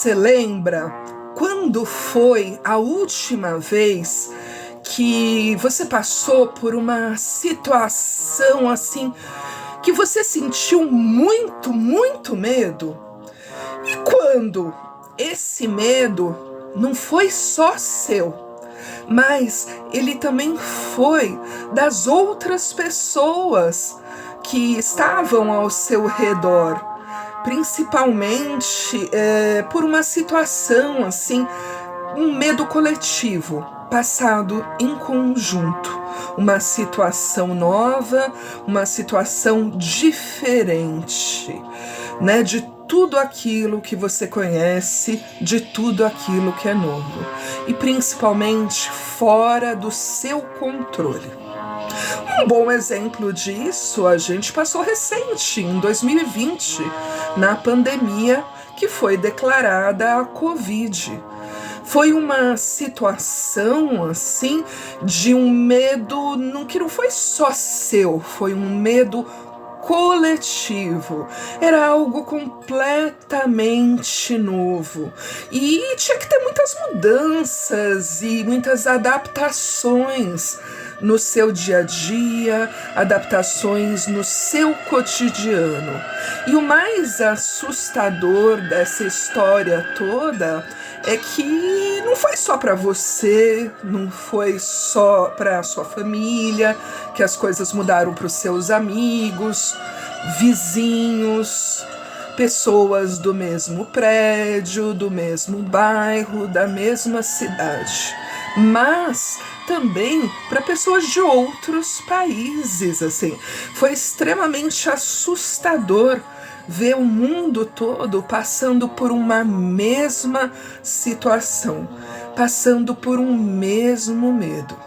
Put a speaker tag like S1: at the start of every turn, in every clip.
S1: Você lembra quando foi a última vez que você passou por uma situação assim que você sentiu muito medo? E quando esse medo não foi só seu, mas ele também foi das outras pessoas que estavam ao seu redor, principalmente por uma situação assim, um medo coletivo passado em conjunto, uma situação nova, uma situação diferente, né, de tudo aquilo que você conhece, de tudo aquilo que é novo, e principalmente fora do seu controle. Um bom exemplo disso a gente passou recente, em 2020, na pandemia que foi declarada a Covid. Foi uma situação assim de um medo que não foi só seu, foi um medo coletivo. Era algo completamente novo e tinha que ter muitas mudanças e muitas adaptações no seu dia a dia, adaptações no seu cotidiano. E o mais assustador dessa história toda é que não foi só para você, não foi só para a sua família, que as coisas mudaram para os seus amigos, vizinhos, pessoas do mesmo prédio, do mesmo bairro, da mesma cidade, mas também para pessoas de outros países, assim. Foi extremamente assustador ver o mundo todo passando por uma mesma situação, passando por um mesmo medo.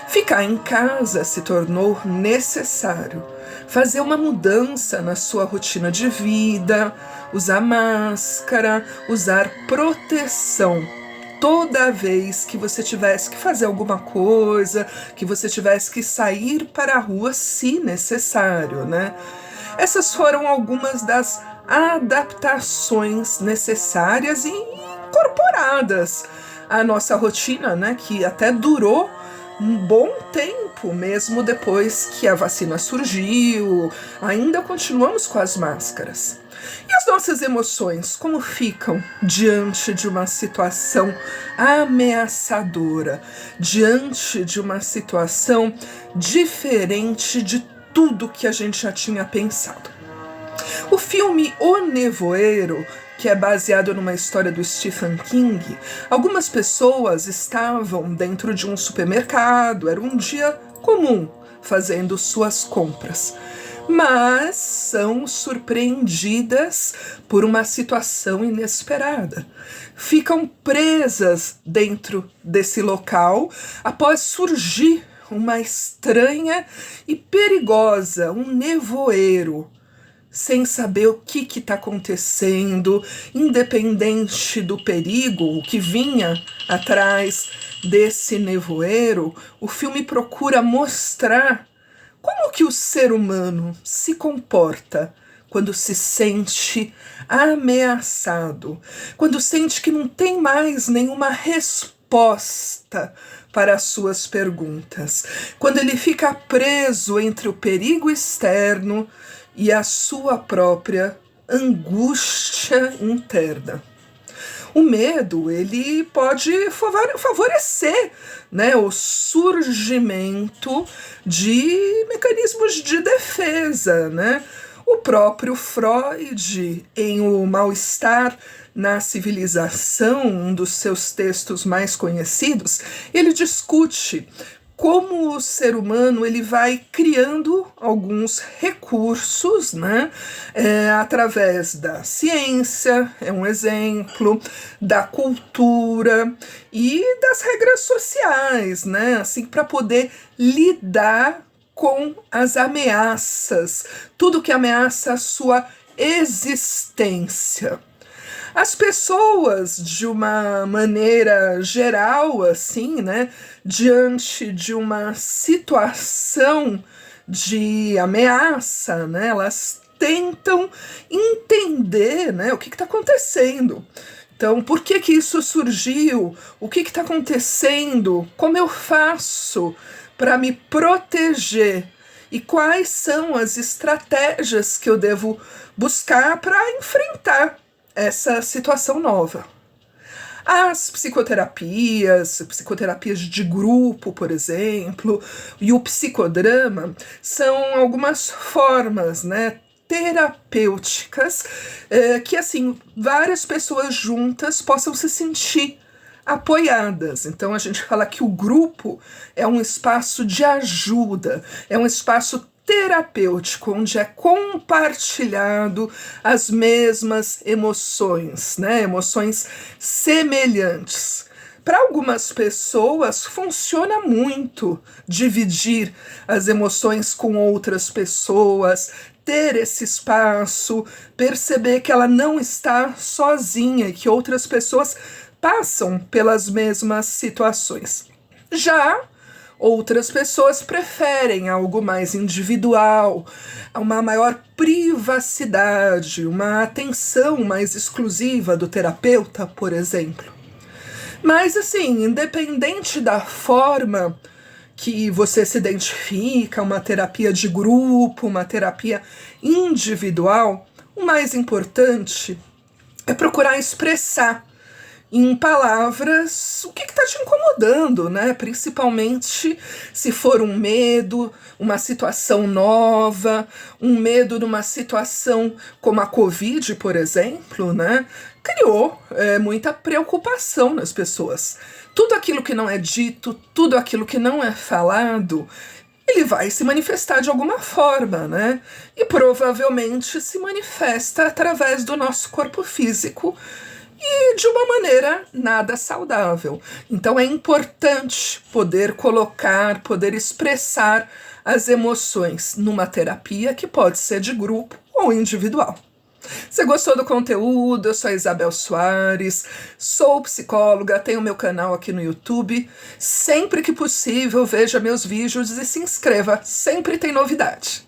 S1: Ficar em casa se tornou necessário. Fazer uma mudança na sua rotina de vida, usar máscara, usar proteção toda vez que você tivesse que fazer alguma coisa, que você tivesse que sair para a rua se necessário, né? Essas foram algumas das adaptações necessárias e incorporadas à nossa rotina, né? Que até durou um bom tempo, mesmo depois que a vacina surgiu, ainda continuamos com as máscaras. E as nossas emoções, como ficam diante de uma situação ameaçadora, diante de uma situação diferente de tudo que a gente já tinha pensado? O filme O Nevoeiro, que é baseado numa história do Stephen King, algumas pessoas estavam dentro de um supermercado, era um dia comum, fazendo suas compras, mas são surpreendidas por uma situação inesperada. Ficam presas dentro desse local após surgir uma estranha e perigosa, um nevoeiro, sem saber o que está acontecendo, independente do perigo, o que vinha atrás desse nevoeiro. O filme procura mostrar como que o ser humano se comporta quando se sente ameaçado, quando sente que não tem mais nenhuma resposta para as suas perguntas, quando ele fica preso entre o perigo externo e a sua própria angústia interna. O medo, ele pode favorecer, né, o surgimento de mecanismos de defesa, né? O próprio Freud, em O Mal-Estar na Civilização, um dos seus textos mais conhecidos, ele discute como o ser humano ele vai criando alguns recursos, né, através da ciência, é um exemplo, da cultura e das regras sociais, né, assim, para poder lidar com as ameaças, tudo que ameaça a sua existência. As pessoas, de uma maneira geral, assim, né, diante de uma situação de ameaça, né, elas tentam entender, né, o que está acontecendo, Então, por que que isso surgiu? O que está acontecendo? Como eu faço para me proteger? E quais são as estratégias que eu devo buscar para enfrentar essa situação nova? As psicoterapias de grupo, por exemplo, e o psicodrama são algumas formas, né, terapêuticas que, assim, várias pessoas juntas possam se sentir apoiadas. Então a gente fala que o grupo é um espaço de ajuda, é um espaço terapêutico, onde é compartilhado as mesmas emoções, né? Emoções semelhantes. Para algumas pessoas funciona muito dividir as emoções com outras pessoas, ter esse espaço, perceber que ela não está sozinha e que outras pessoas passam pelas mesmas situações. Já outras pessoas preferem algo mais individual, uma maior privacidade, uma atenção mais exclusiva do terapeuta, por exemplo. Mas, assim, independente da forma que você se identifica, uma terapia de grupo, uma terapia individual, o mais importante é procurar expressar em palavras o que está te incomodando, né? Principalmente se for um medo, uma situação nova, um medo numa situação como a Covid, por exemplo, né? Criou muita preocupação nas pessoas. Tudo aquilo que não é dito, tudo aquilo que não é falado, ele vai se manifestar de alguma forma, né? E provavelmente se manifesta através do nosso corpo físico, e de uma maneira nada saudável. Então é importante poder colocar, poder expressar as emoções numa terapia que pode ser de grupo ou individual. Você gostou do conteúdo? Eu sou a Isabel Soares, sou psicóloga, tenho meu canal aqui no YouTube. Sempre que possível, veja meus vídeos e se inscreva, sempre tem novidade.